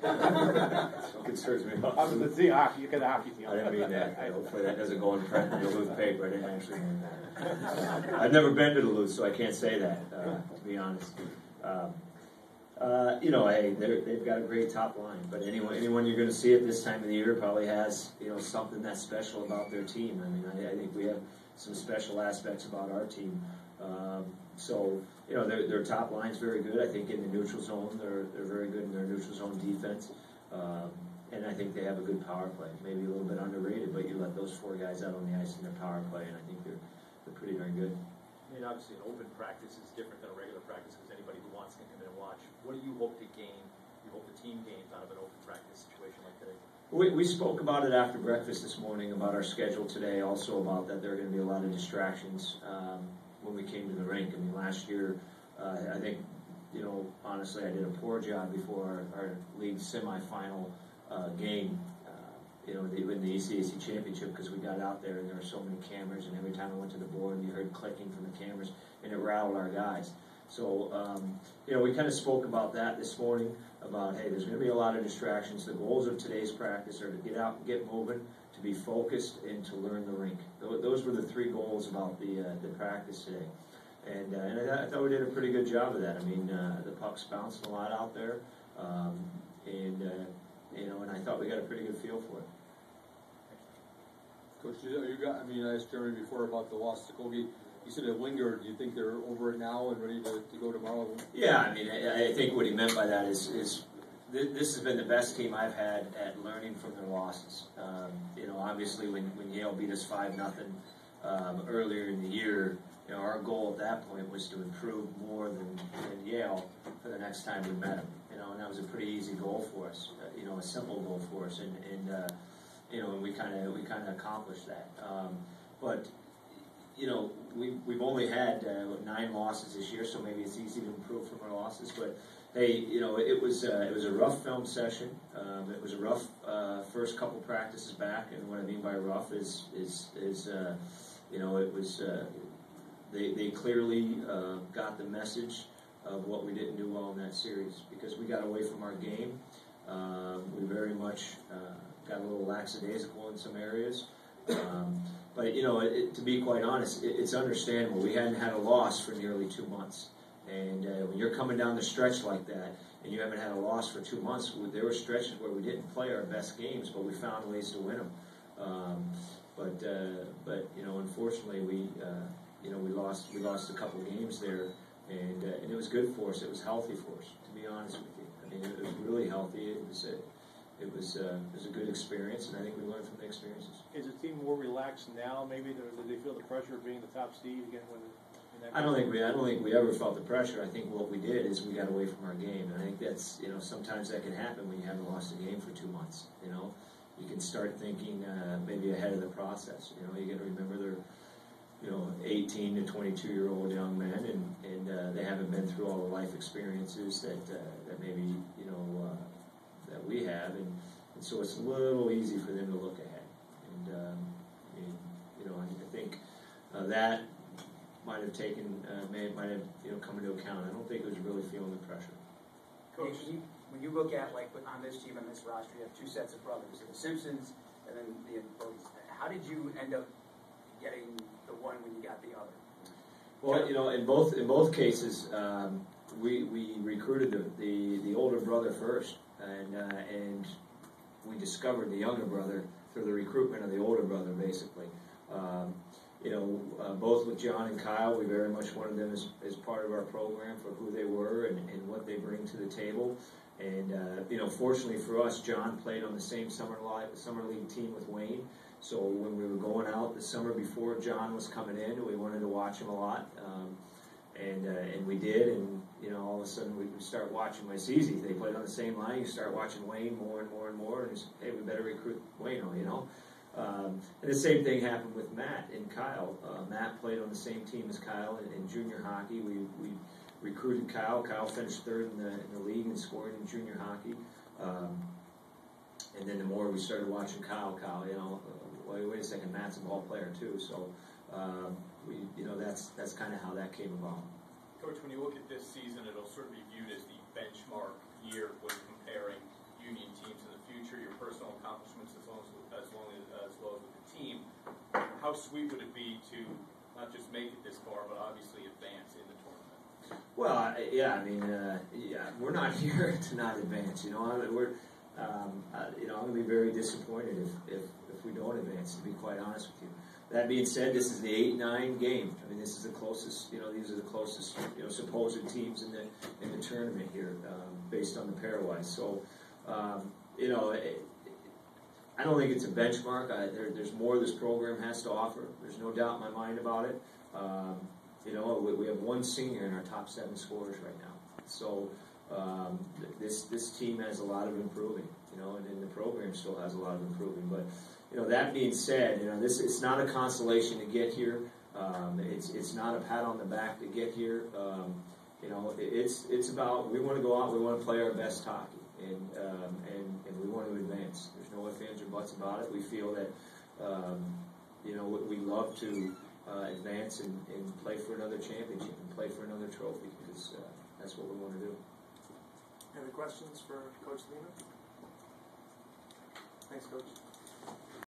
What concerns me about I was the hockey. You got the hockey team. I didn't mean that. Hopefully that doesn't go in print in the Duluth paper. I didn't actually mean that. I've never been to Duluth, so I can't say that, to be honest. Hey, they've got a great top line, but anyone you're going to see at this time of the year probably has, something that's special about their team. I mean, I think we have some special aspects about our team. Their top line's very good. I think in the neutral zone, they're very good in their neutral zone defense. And I think they have a good power play. Maybe a little bit underrated, but you let those four guys out on the ice in their power play, and I think they're pretty darn good. I mean, obviously, an open practice is different than a regular practice because anybody who wants can come in and watch. What do you hope to gain? You hope the team gains out of an open practice situation like today? We spoke about it after breakfast this morning, about our schedule today, also about that there are going to be a lot of distractions when we came to the rink. I mean, last year, I think, honestly, I did a poor job before our league semifinal game, in the ECAC championship, because we got out there and there were so many cameras, and every time I went to the board, you heard clicking from the cameras, and it rattled our guys. So, we kind of spoke about that this morning, about, hey, there's going to be a lot of distractions. The goals of today's practice are to get out and get moving, to be focused, and to learn the rink. Those were the three goals about the practice today. And I thought we did a pretty good job of that. I mean, the puck's bouncing a lot out there, and I thought we got a pretty good feel for it. Coach, I asked Jeremy before about the loss to Kobe. You said it lingered. Do you think they're over it now and ready to go tomorrow? Yeah, I mean, I think what he meant by that is this has been the best team I've had at learning from their losses. Obviously when Yale beat us 5-0 earlier in the year, our goal at that point was to improve more than Yale for the next time we met them. And that was a pretty easy goal for us. A simple goal for us, and we kind of accomplished that. But we've only had 9 losses this year, so maybe it's easy to improve from our losses. But hey, it was a rough film session. It was a rough first couple practices back, and what I mean by rough is it was they clearly got the message of what we didn't do well in that series, because we got away from our game. We very much got a little lackadaisical in some areas. But, to be quite honest, it's understandable. We hadn't had a loss for nearly 2 months. And when you're coming down the stretch like that, and you haven't had a loss for 2 months, there were stretches where we didn't play our best games, but we found ways to win them. But unfortunately, we lost a couple games there, and it was good for us. It was healthy for us, to be honest with you. I mean, it was really healthy. It was a good experience, and I think we learned from the experiences. Is the team more relaxed now? Maybe do they feel the pressure of being the top seed again? I don't think we ever felt the pressure. I think what we did is we got away from our game, and I think that's sometimes that can happen when you haven't lost a game for 2 months. You can start thinking maybe ahead of the process. You got to remember they're 18 to 22-year-old young men, and they haven't been through all the life experiences that maybe that we have, and so it's a little easy for them to look ahead. And I think that might have come into account. I don't think it was really feeling the pressure. Coach, when you look at on this team, on this roster, you have 2 sets of brothers, the Simpsons and then the Imposts. How did you end up getting the one when you got the other? Well, in both cases, we recruited the older brother first, and we discovered the younger brother through the recruitment of the older brother, basically. Both with John and Kyle, we very much wanted them as part of our program for who they were and what they bring to the table. And fortunately for us, John played on the same summer league team with Wayne. So when we were going out the summer before John was coming in, we wanted to watch him a lot, and we did. And all of a sudden we start watching. It's easy. They played on the same line. You start watching Wayne more and more and more, and hey, we better recruit Wayne. And the same thing happened with Matt and Kyle. Matt played on the same team as Kyle in junior hockey. We recruited Kyle. Kyle finished 3rd in the league in scoring in junior hockey. And then the more we started watching Kyle, wait a second, Matt's a ball player too. So that's kind of how that came about. Coach, when you look at this season, it'll sort of be viewed as the benchmark year when comparing Union how sweet would it be to not just make it this far, but obviously advance in the tournament? Well, yeah, I mean, we're not here to not advance. You know, I'm going to be very disappointed if we don't advance. To be quite honest with you. That being said, this is the 8-9 game. I mean, this is the closest. You know, these are the closest. You know, supposed teams in the tournament here, based on the pairwise. So, you know. I don't think it's a benchmark. There's more this program has to offer. There's no doubt in my mind about it. You know, we have one senior in our top 7 scorers right now. So this team has a lot of improving. You know, and then the program still has a lot of improving. But you know, that being said, you know, it's not a consolation to get here. It's not a pat on the back to get here. You know, it's about we want to go out. We want to play our best hockey. And we want to advance. There's no ifs, ands, or buts about it. We feel that, you know, we love to advance and play for another championship and play for another trophy because that's what we want to do. Any questions for Coach Leaman? Thanks, Coach.